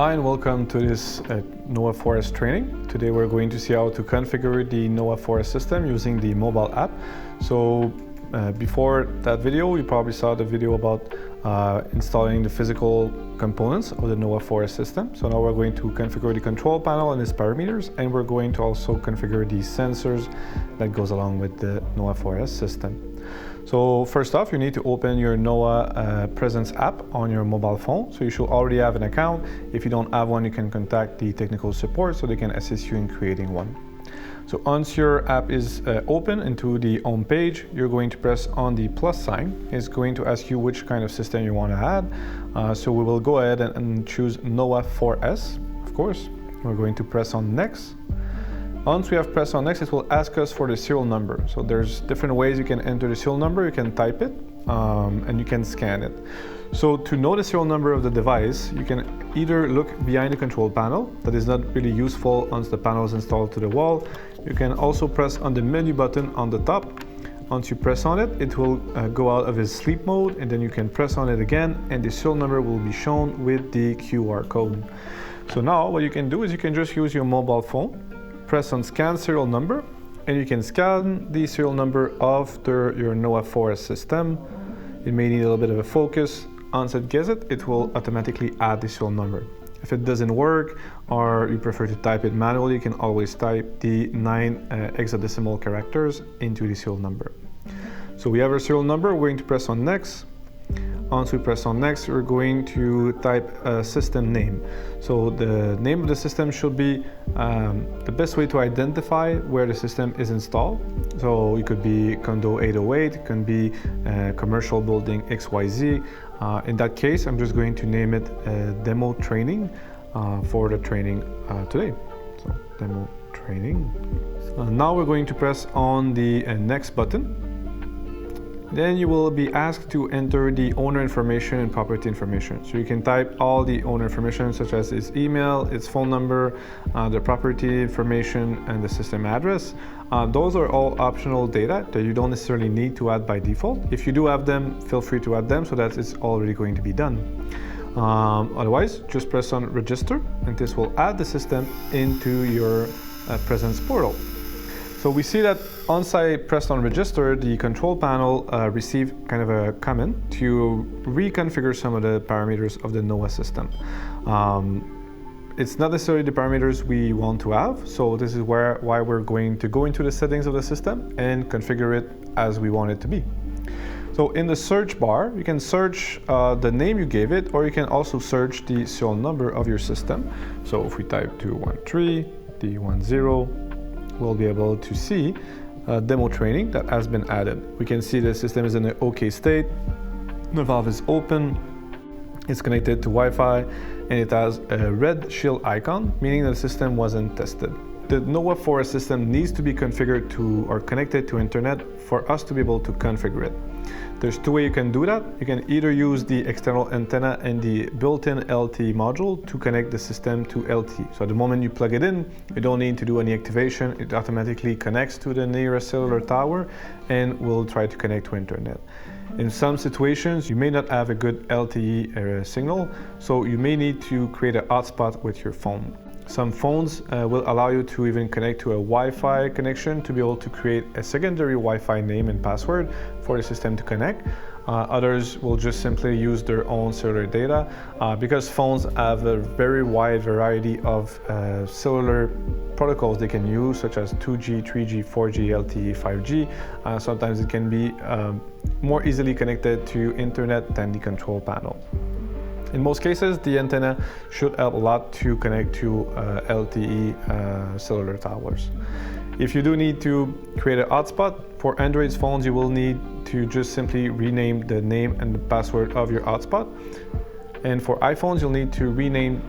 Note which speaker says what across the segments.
Speaker 1: Hi and welcome to this NOWA Forest training. Today we're going to see how to configure the NOWA Forest system using the mobile app. So before that video, you probably saw the video about installing the physical components of the NOWA Forest system. So now we're going to configure the control panel and its parameters, and we're going to also configure the sensors that goes along with the NOWA Forest system. So first off, you need to open your NOWA Presence app on your mobile phone. So you should already have an account. If you don't have one, you can contact the technical support so they can assist you in creating one. So once your app is open into the home page, you're going to press on the plus sign. It's going to ask you which kind of system you want to add. So we will go ahead and choose NOWA 4S, of course. We're going to press on next. Once we have pressed on next, it will ask us for the serial number. So there's different ways you can enter the serial number. You can type it and you can scan it. So to know the serial number of the device, you can either look behind the control panel. That is not really useful once the panel is installed to the wall. You can also press on the menu button on the top. Once you press on it, it will go out of its sleep mode, and then you can press on it again and the serial number will be shown with the QR code. So now what you can do is you can just use your mobile phone, press on scan serial number, and you can scan the serial number of your NOWA Forest system. It may need a little bit of a focus. Once it gets it, it will automatically add the serial number. If it doesn't work or you prefer to type it manually, you can always type the 9 hexadecimal characters into the serial number. So we have our serial number. We're going to press on next. Once we press on next, we're going to type a system name. So the name of the system should be the best way to identify where the system is installed. So it could be condo 808, it can be commercial building XYZ. In that case, I'm just going to name it demo training for the training today. So demo training. Now we're going to press on the next button. Then you will be asked to enter the owner information and property information. So you can type all the owner information, such as its email, its phone number, the property information, and the system address. Those are all optional data that you don't necessarily need to add by default. If you do have them, feel free to add them so that it's already going to be done. Otherwise, just press on register, and this will add the system into your Presence portal. So we see that once I pressed on register, the control panel received kind of a comment to reconfigure some of the parameters of the NOWA system. It's not necessarily the parameters we want to have, so this is why we're going to go into the settings of the system and configure it as we want it to be. So in the search bar, you can search the name you gave it, or you can also search the serial number of your system. So if we type 213 D10, we'll be able to see demo training that has been added. We can see the system is in an OK state, the valve is open, it's connected to Wi-Fi, and it has a red shield icon, meaning the system wasn't tested. The NOWA Forest system needs to be configured to or connected to internet for us to be able to configure it. There's two ways you can do that. You can either use the external antenna and the built-in LTE module to connect the system to LTE. So at the moment you plug it in, you don't need to do any activation. It automatically connects to the nearest cellular tower and will try to connect to internet. In some situations, you may not have a good LTE signal, so you may need to create a hotspot with your phone. Some phones will allow you to even connect to a Wi-Fi connection to be able to create a secondary Wi-Fi name and password for the system to connect. Others will just simply use their own cellular data because phones have a very wide variety of cellular protocols they can use, such as 2G, 3G, 4G, LTE, 5G. Sometimes it can be more easily connected to internet than the control panel. In most cases, the antenna should help a lot to connect to LTE cellular towers. If you do need to create a hotspot, for Android phones, you will need to just simply rename the name and the password of your hotspot. And for iPhones, you'll need to rename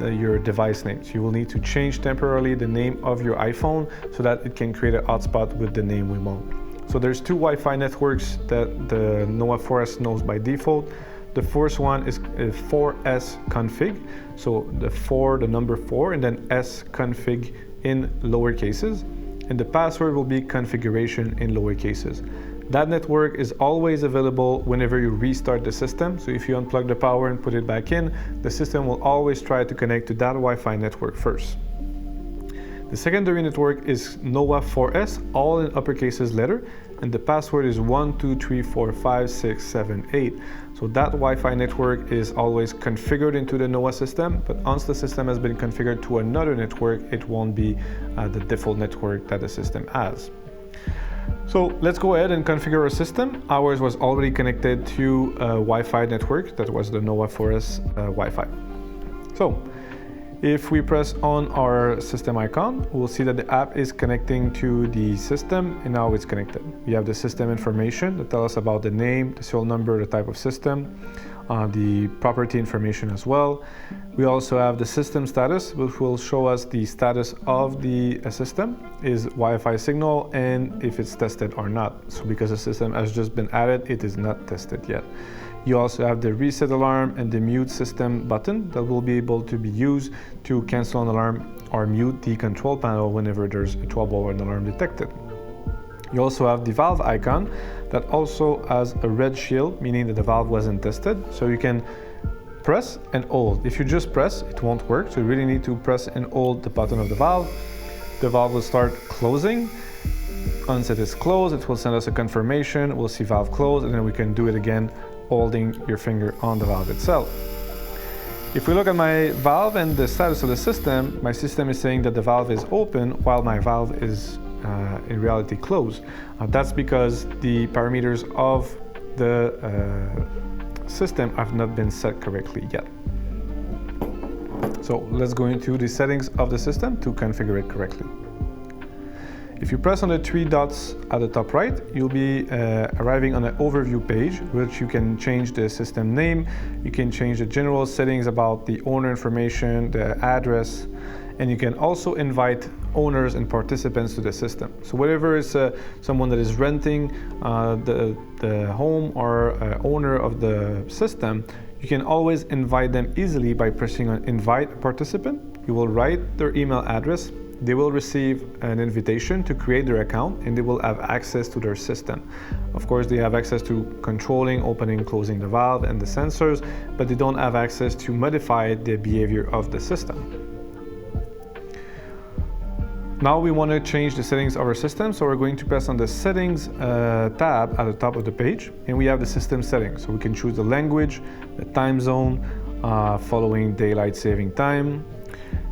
Speaker 1: your device name. So you will need to change temporarily the name of your iPhone so that it can create a hotspot with the name we want. So there's two Wi-Fi networks that the NOWA Forest knows by default. The first one is 4S config, so the number 4, and then S config in lower cases, and the password will be configuration in lower cases. That network is always available whenever you restart the system. So if you unplug the power and put it back in, the system will always try to connect to that Wi-Fi network first. The secondary network is NOWA 4S, all in uppercases letter, and the password is 1234567 So that Wi-Fi network is always configured into the NOWA system, but once the system has been configured to another network, it won't be the default network that the system has. So let's go ahead and configure our system. Ours was already connected to a Wi-Fi network, that was the NOWA 4S Wi-Fi. So if we press on our system icon, we'll see that the app is connecting to the system, and now it's connected. We have the system information that tells us about the name, the serial number, the type of system, the property information as well. We also have the system status, which will show us the status of the system, is Wi-Fi signal, and if it's tested or not. So because the system has just been added, it is not tested yet. You also have the reset alarm and the mute system button that will be able to be used to cancel an alarm or mute the control panel whenever there's a trouble or an alarm detected. You also have the valve icon that also has a red shield, meaning that the valve wasn't tested. So you can press and hold. If you just press, it won't work. So you really need to press and hold the button of the valve. The valve will start closing. Once it is closed, it will send us a confirmation. We'll see valve closed, and then we can do it again holding your finger on the valve itself. If we look at my valve and the status of the system, my system is saying that the valve is open while my valve is in reality closed. That's because the parameters of the system have not been set correctly yet. So let's go into the settings of the system to configure it correctly. If you press on the three dots at the top right, you'll be arriving on an overview page, which you can change the system name, you can change the general settings about the owner information, the address, and you can also invite owners and participants to the system. So whatever is someone that is renting the home or owner of the system, you can always invite them easily by pressing on invite participant. You will write their email address. They will receive an invitation to create their account, and they will have access to their system. Of course, they have access to controlling, opening, closing the valve and the sensors, but they don't have access to modify the behavior of the system. Now we want to change the settings of our system, so we're going to press on the settings tab at the top of the page, and we have the system settings. So we can choose the language, the time zone, following daylight saving time.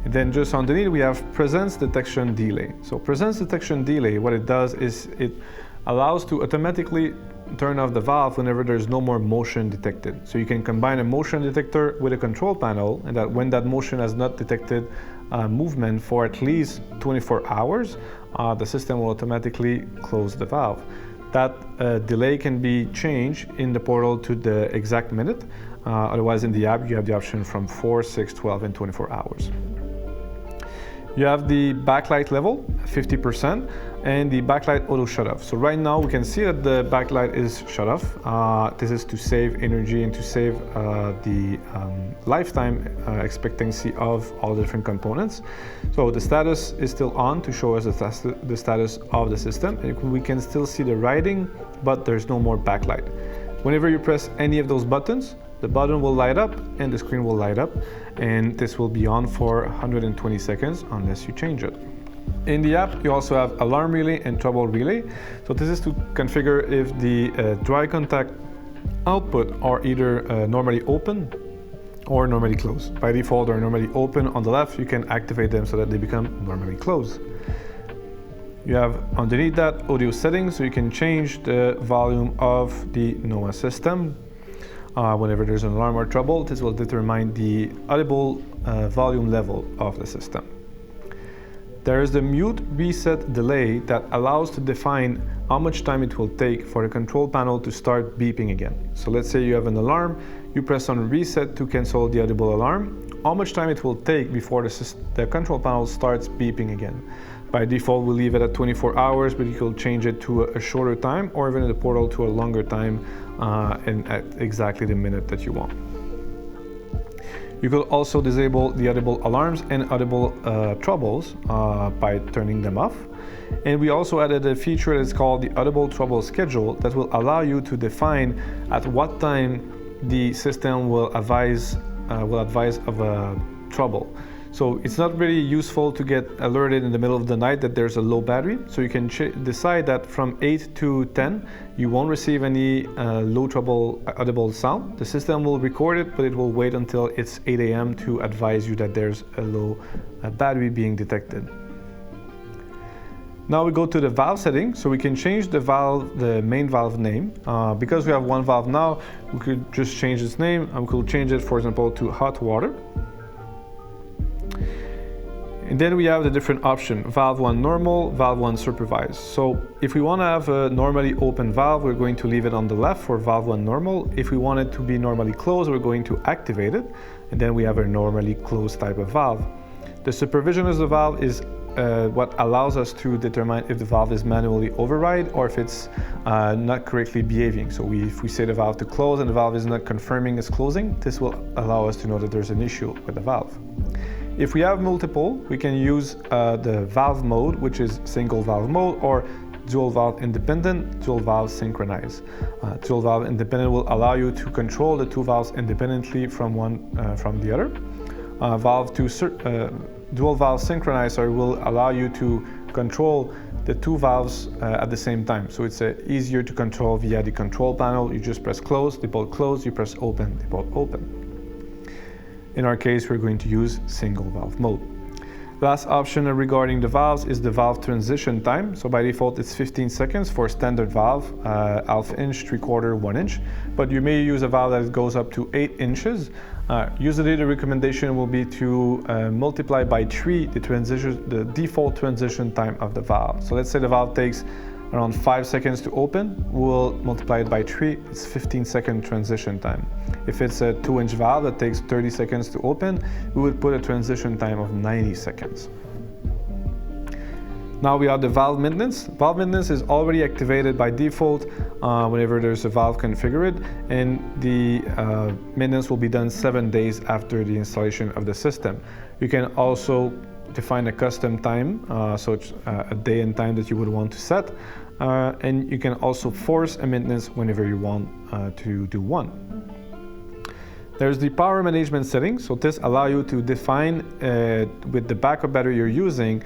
Speaker 1: And then just underneath we have presence detection delay. So presence detection delay, what it does is it allows to automatically turn off the valve whenever there's no more motion detected. So you can combine a motion detector with a control panel, and that when that motion has not detected movement for at least 24 hours, the system will automatically close the valve. That delay can be changed in the portal to the exact minute. Otherwise in the app you have the option from 4, 6, 12 and 24 hours. You have the backlight level, 50%, and the backlight auto shut off. So right now we can see that the backlight is shut off. This is to save energy and to save the lifetime expectancy of all the different components. So the status is still on to show us the status of the system. And we can still see the writing, but there's no more backlight. Whenever you press any of those buttons, the button will light up and the screen will light up, and this will be on for 120 seconds unless you change it. In the app, you also have alarm relay and trouble relay. So this is to configure if the dry contact output are either normally open or normally closed. By default, they're normally open on the left. You can activate them so that they become normally closed. You have underneath that audio settings, so you can change the volume of the NOWA system. Whenever there's an alarm or trouble, this will determine the audible volume level of the system. There is the mute reset delay that allows to define how much time it will take for the control panel to start beeping again. So let's say you have an alarm, you press on reset to cancel the audible alarm, how much time it will take before the control panel starts beeping again. By default, we'll leave it at 24 hours, but you can change it to a shorter time or even in the portal to a longer time and at exactly the minute that you want. You could also disable the audible alarms and audible troubles by turning them off. And we also added a feature that's called the audible trouble schedule that will allow you to define at what time the system will advise of a trouble. So it's not really useful to get alerted in the middle of the night that there's a low battery. So you can decide that from 8 to 10, you won't receive any low trouble audible sound. The system will record it, but it will wait until it's 8 a.m. to advise you that there's a low battery being detected. Now we go to the valve setting, so we can change the main valve name. Because we have one valve now, we could just change its name, and we could change it, for example, to hot water. And then we have the different option, valve 1 normal, valve 1 supervised. So if we want to have a normally open valve, we're going to leave it on the left for valve 1 normal. If we want it to be normally closed, we're going to activate it. And then we have a normally closed type of valve. The supervision of the valve is what allows us to determine if the valve is manually override or if it's not correctly behaving. So if we say the valve to close and the valve is not confirming its closing, this will allow us to know that there's an issue with the valve. If we have multiple, we can use the valve mode, which is single valve mode, or dual valve independent, dual valve synchronized. Dual valve independent will allow you to control the two valves independently from the other. Dual valve synchronized will allow you to control the two valves at the same time. So it's easier to control via the control panel. You just press close, they both close, you press open, they both open. In our case, we're going to use single valve mode. Last option regarding the valves is the valve transition time. So by default, it's 15 seconds for standard valve, 1/2 inch, 3/4, 1 inch. But you may use a valve that goes up to 8 inches. Usually the recommendation will be to multiply by 3 the default transition time of the valve. So let's say the valve takes around 5 seconds to open, we'll multiply it by 3, it's 15-second transition time. If it's a 2-inch valve that takes 30 seconds to open, we would put a transition time of 90 seconds. Now we have the valve maintenance. Valve maintenance is already activated by default whenever there's a valve configured, and the maintenance will be done 7 days after the installation of the system. You can also define a custom time, so it's a day and time that you would want to set, and you can also force a maintenance whenever you want to do one. There's the power management settings, so this allows you to define with the backup battery you're using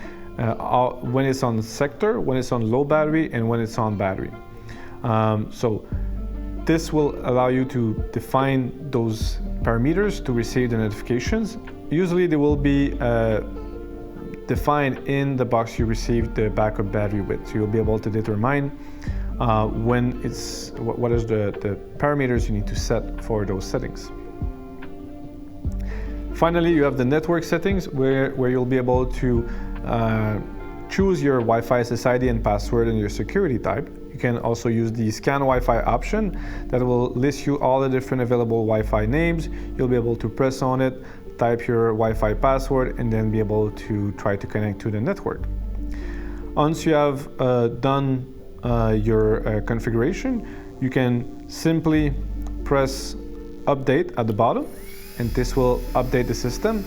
Speaker 1: when it's on sector, when it's on low battery, and when it's on battery. So this will allow you to define those parameters to receive the notifications. Usually they will be defined in the box you received the backup battery with. So you'll be able to determine what is the parameters you need to set for those settings. Finally, you have the network settings where you'll be able to choose your Wi-Fi SSID and password and your security type. You can also use the scan Wi-Fi option that will list you all the different available Wi-Fi names. You'll be able to press on it, type your Wi-Fi password, and then be able to try to connect to the network. Once you have done your configuration, you can simply press update at the bottom, and this will update the system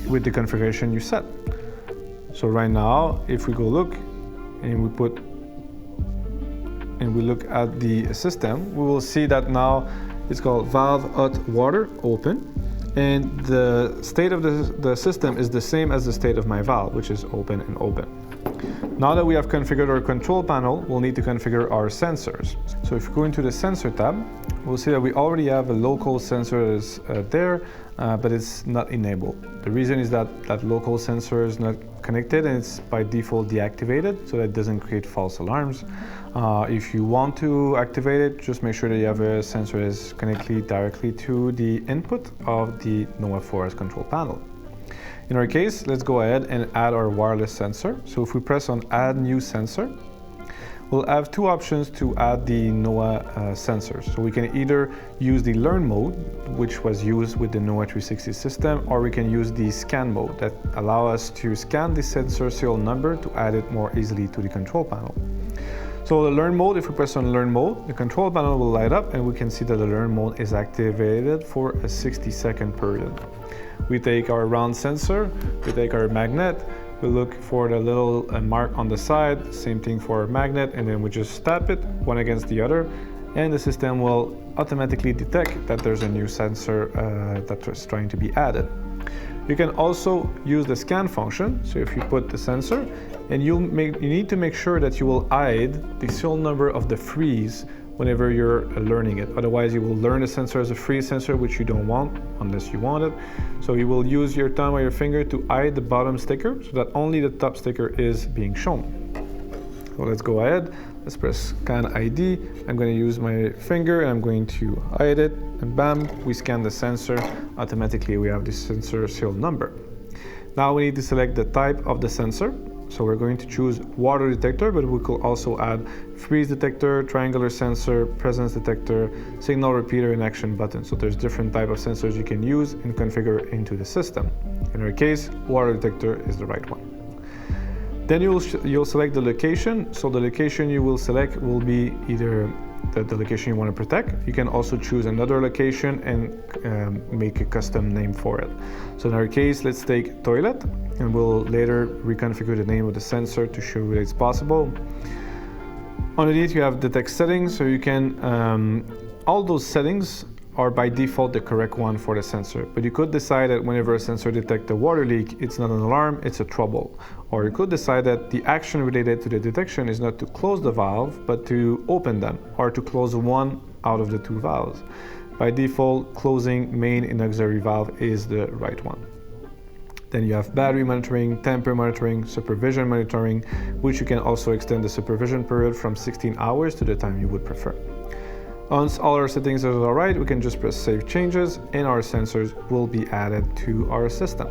Speaker 1: with the configuration you set. So right now, if we go look and we look at the system, we will see that now it's called valve hot water open, and the state of the system is the same as the state of my valve, which is open and open. Now that we have configured our control panel, we'll need to configure our sensors. So if we go into the sensor tab, we'll see that we already have a local sensor that is there, but it's not enabled. The reason is that that local sensor is not connected and it's by default deactivated, so that it doesn't create false alarms. If you want to activate it, just make sure that you have a sensor that is connected directly to the input of the NOWA Forest control panel. In our case, let's go ahead and add our wireless sensor. So if we press on Add New Sensor, we'll have two options to add the NOWA sensors. So we can either use the Learn mode, which was used with the NOWA 360 system, or we can use the Scan mode that allow us to scan the sensor serial number to add it more easily to the control panel. So the Learn mode, if we press on Learn mode, the control panel will light up and we can see that the Learn mode is activated for a 60-second period. We take our round sensor, we take our magnet, we look for the little mark on the side, same thing for a magnet, and then we just tap it one against the other, and the system will automatically detect that there's a new sensor that is trying to be added. You can also use the scan function. So if you put the sensor, and you need to make sure that you will hide the serial number of the freeze whenever you're learning it. Otherwise, you will learn the sensor as a freeze sensor, which you don't want unless you want it. So you will use your thumb or your finger to hide the bottom sticker so that only the top sticker is being shown. So let's go ahead. Let's press scan ID. I'm going to use my finger and I'm going to hide it, and bam, we scan the sensor. Automatically we have the sensor serial number. Now we need to select the type of the sensor. So we're going to choose water detector, but we could also add freeze detector, triangular sensor, presence detector, signal repeater, and action button. So there's different type of sensors you can use and configure into the system. In our case, water detector is the right one. Then you'll select the location. So the location you will select will be either the location you want to protect. You can also choose another location and make a custom name for it. So in our case, let's take toilet, and we'll later reconfigure the name of the sensor to show you that it's possible. Underneath you have detect settings, so you can, all those settings are by default the correct one for the sensor, but you could decide that whenever a sensor detects a water leak, it's not an alarm, it's a trouble. Or you could decide that the action related to the detection is not to close the valve, but to open them, or to close one out of the two valves. By default, closing main and auxiliary valve is the right one. Then you have battery monitoring, temper monitoring, supervision monitoring, which you can also extend the supervision period from 16 hours to the time you would prefer. Once all our settings are alright, we can just press Save Changes and our sensors will be added to our system.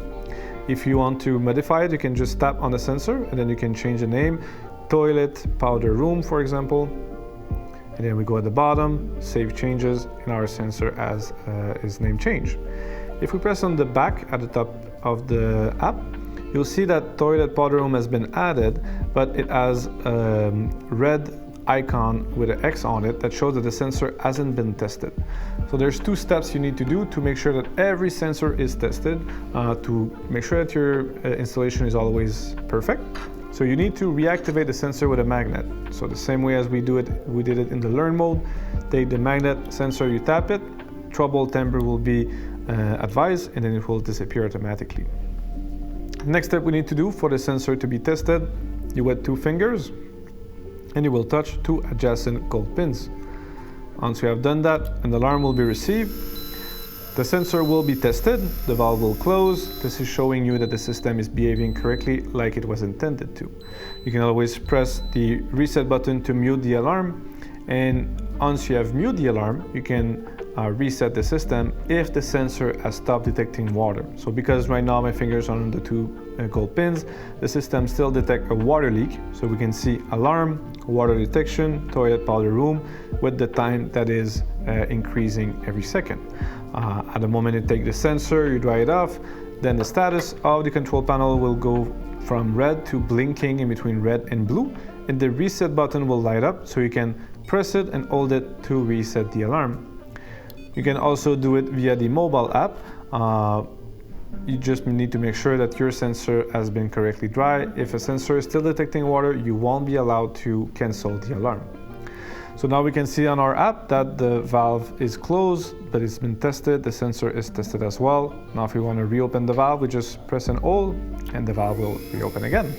Speaker 1: If you want to modify it, you can just tap on the sensor and then you can change the name, toilet powder room, for example. And then we go at the bottom, Save Changes, and our sensor has its name change. If we press on the back at the top of the app, you'll see that toilet powder room has been added, but it has a red icon with an X on it that shows that the sensor hasn't been tested. So there's two steps you need to do to make sure that every sensor is tested, to make sure that your installation is always perfect. So you need to reactivate the sensor with a magnet. So the same way as we did it in the learn mode. Take the magnet sensor, you tap it, trouble temper will be advised, and then it will disappear automatically. Next step we need to do for the sensor to be tested, you wet two fingers and you will touch two adjacent gold pins. Once you have done that, an alarm will be received. The sensor will be tested, the valve will close. This is showing you that the system is behaving correctly like it was intended to. You can always press the reset button to mute the alarm, and once you have muted the alarm, you can reset the system if the sensor has stopped detecting water. So because right now my fingers are on the two gold pins, the system still detects a water leak. So we can see alarm, water detection, toilet powder room, with the time that is increasing every second. At the moment you take the sensor, you dry it off, then the status of the control panel will go from red to blinking in between red and blue, and the reset button will light up, so you can press it and hold it to reset the alarm. You can also do it via the mobile app. You just need to make sure that your sensor has been correctly dry. If a sensor is still detecting water, you won't be allowed to cancel the alarm. So now we can see on our app that the valve is closed, but it's been tested. The sensor is tested as well. Now if we want to reopen the valve, we just press and hold, and the valve will reopen again.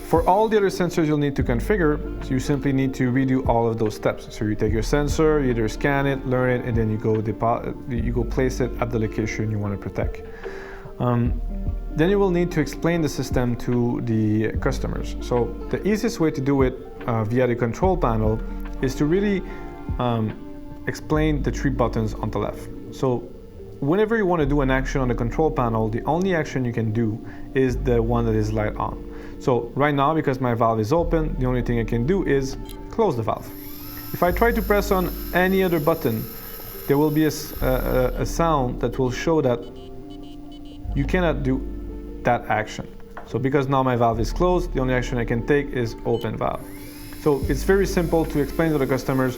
Speaker 1: For all the other sensors you'll need to configure, so you simply need to redo all of those steps. So you take your sensor, you either scan it, learn it, and then you go place it at the location you want to protect. Then you will need to explain the system to the customers. So the easiest way to do it via the control panel is to really explain the three buttons on the left. So whenever you want to do an action on the control panel, the only action you can do is the one that is light on. So right now, because my valve is open, the only thing I can do is close the valve. If I try to press on any other button, there will be a sound that will show that you cannot do that action. So because now my valve is closed, the only action I can take is open valve. So it's very simple to explain to the customers,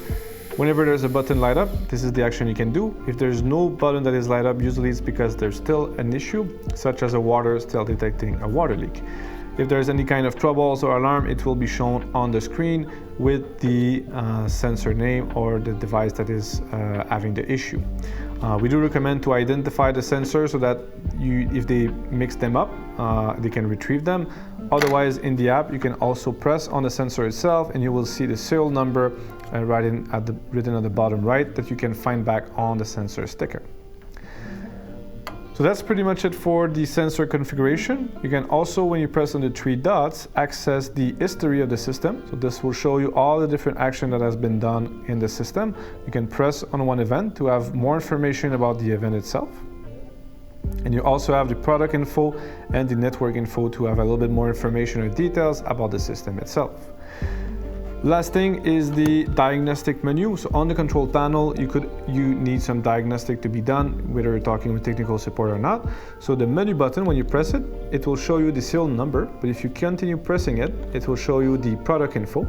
Speaker 1: Whenever there's a button light up, this is the action you can do. If there's no button that is light up, usually it's because there's still an issue, such as a water still detecting a water leak. If there's any kind of troubles or alarm, it will be shown on the screen with the sensor name or the device that is having the issue. We do recommend to identify the sensor so that if they mix them up, they can retrieve them. Otherwise, in the app, you can also press on the sensor itself and you will see the serial number written at the bottom right that you can find back on the sensor sticker. So that's pretty much it for the sensor configuration. You can also, when you press on the 3 dots, access the history of the system. So this will show you all the different action that has been done in the system. You can press on one event to have more information about the event itself. And you also have the product info and the network info to have a little bit more information or details about the system itself. Last thing is the diagnostic menu. So on the control panel, you need some diagnostic to be done, whether you're talking with technical support or not. So the menu button, when you press it, it will show you the serial number, but if you continue pressing it, it will show you the product info.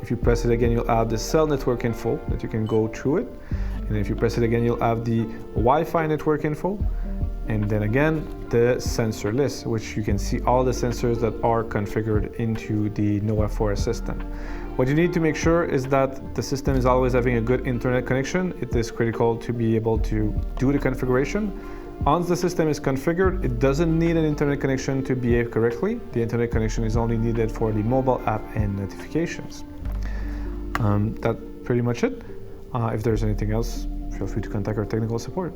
Speaker 1: If you press it again, you'll have the cell network info that you can go through it. And if you press it again, you'll have the Wi-Fi network info. And then again, the sensor list, which you can see all the sensors that are configured into the NOWA Forest system. What you need to make sure is that the system is always having a good internet connection. It is critical to be able to do the configuration. Once the system is configured, it doesn't need an internet connection to behave correctly. The internet connection is only needed for the mobile app and notifications. That's pretty much it. If there's anything else, feel free to contact our technical support.